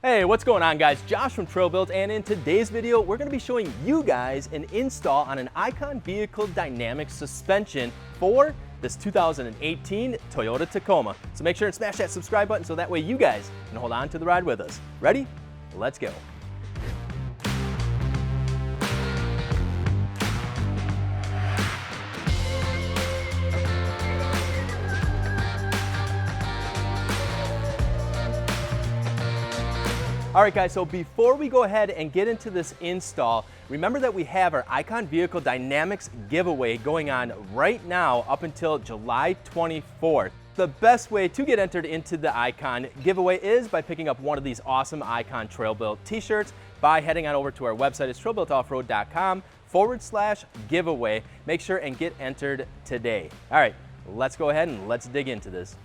Hey, what's going on guys? Josh from Trail Built, and in today's video, we're gonna be showing you guys an install on an Icon Vehicle Dynamic suspension for this 2018 Toyota Tacoma. So make sure and smash that subscribe button so that way you guys can hold on to the ride with us. Ready? Let's go. All right guys, so before we go ahead and get into this install, remember that we have our Icon Vehicle Dynamics giveaway going on right now up until July 24th. The best way to get entered into the Icon giveaway is by picking up one of these awesome Icon Trail Built t-shirts by heading on over to our website. It's trailbuiltoffroad.com/giveaway. Make sure and get entered today. All right, let's go ahead and let's dig into this.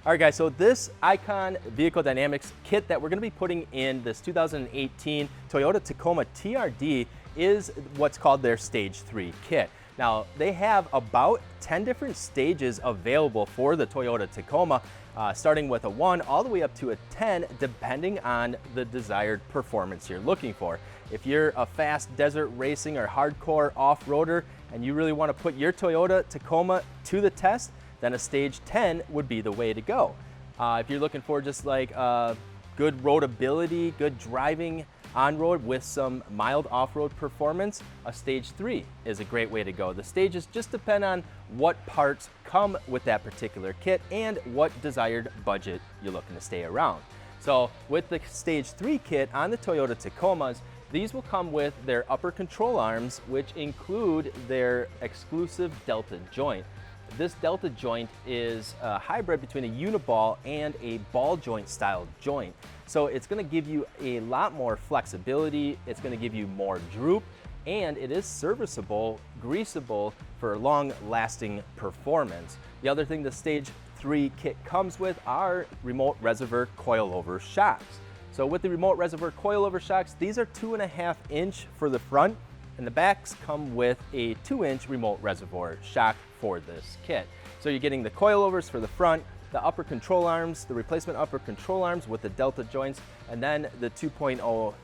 All right guys, so this Icon Vehicle Dynamics kit that we're gonna be putting in this 2018 Toyota Tacoma TRD is what's called their Stage 3 kit. Now, they have about 10 different stages available for the Toyota Tacoma, starting with a 1 all the way up to a 10, depending on the desired performance you're looking for. If you're a fast desert racing or hardcore off-roader and you really wanna put your Toyota Tacoma to the test, then a stage 10 would be the way to go. If you're looking for just like good roadability, good driving on road with some mild off-road performance, a stage 3 is a great way to go. The stages just depend on what parts come with that particular kit and what desired budget you're looking to stay around. So with the stage 3 kit on the Toyota Tacomas, these will come with their upper control arms, which include their exclusive Delta joint. This Delta joint is a hybrid between a uniball and a ball joint style joint. So it's gonna give you a lot more flexibility, it's gonna give you more droop, and it is serviceable, greasable for long lasting performance. The other thing the Stage 3 kit comes with are remote reservoir coilover shocks. So with the remote reservoir coilover shocks, these are 2.5 inch for the front, and the backs come with a 2-inch remote reservoir shock for this kit. So you're getting the coilovers for the front, the upper control arms, the replacement upper control arms with the Delta joints, and then the 2.0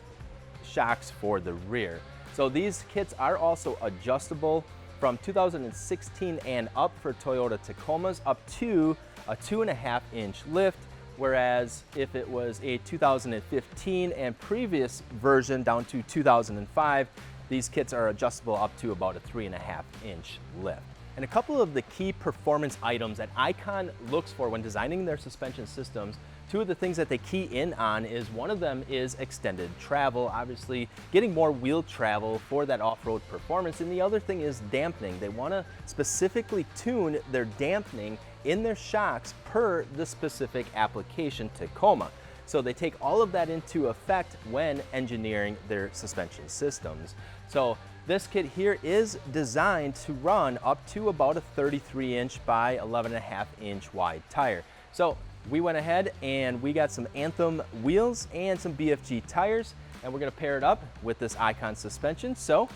shocks for the rear. So these kits are also adjustable from 2016 and up for Toyota Tacomas up to a 2.5 inch lift, whereas if it was a 2015 and previous version down to 2005, these kits are adjustable up to about a 3.5 inch lift. And a couple of the key performance items that Icon looks for when designing their suspension systems, two of the things that they key in on is one of them is extended travel, obviously getting more wheel travel for that off-road performance. And the other thing is dampening. They want to specifically tune their dampening in their shocks per the specific application Tacoma. So they take all of that into effect when engineering their suspension systems. So this kit here is designed to run up to about a 33 inch by 11.5 inch wide tire. So we went ahead and we got some Anthem wheels and some BFG tires, and we're gonna pair it up with this Icon suspension. So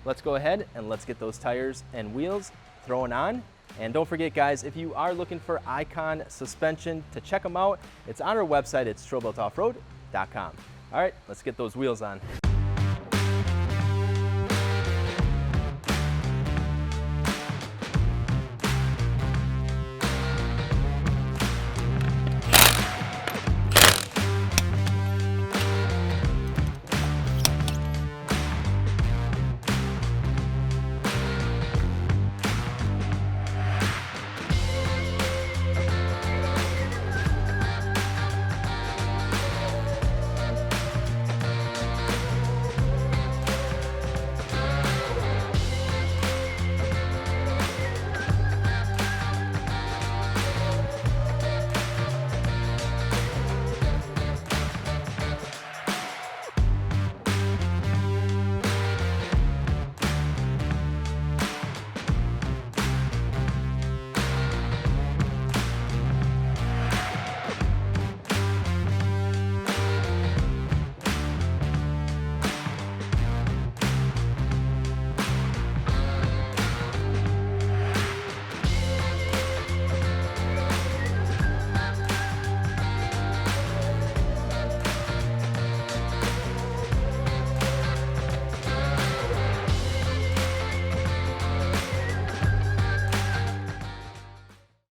let's go ahead and let's get those tires and wheels thrown on. And don't forget guys, if you are looking for Icon suspension, to check them out, it's on our website, it's trailbuiltoffroad.com. All right, let's get those wheels on.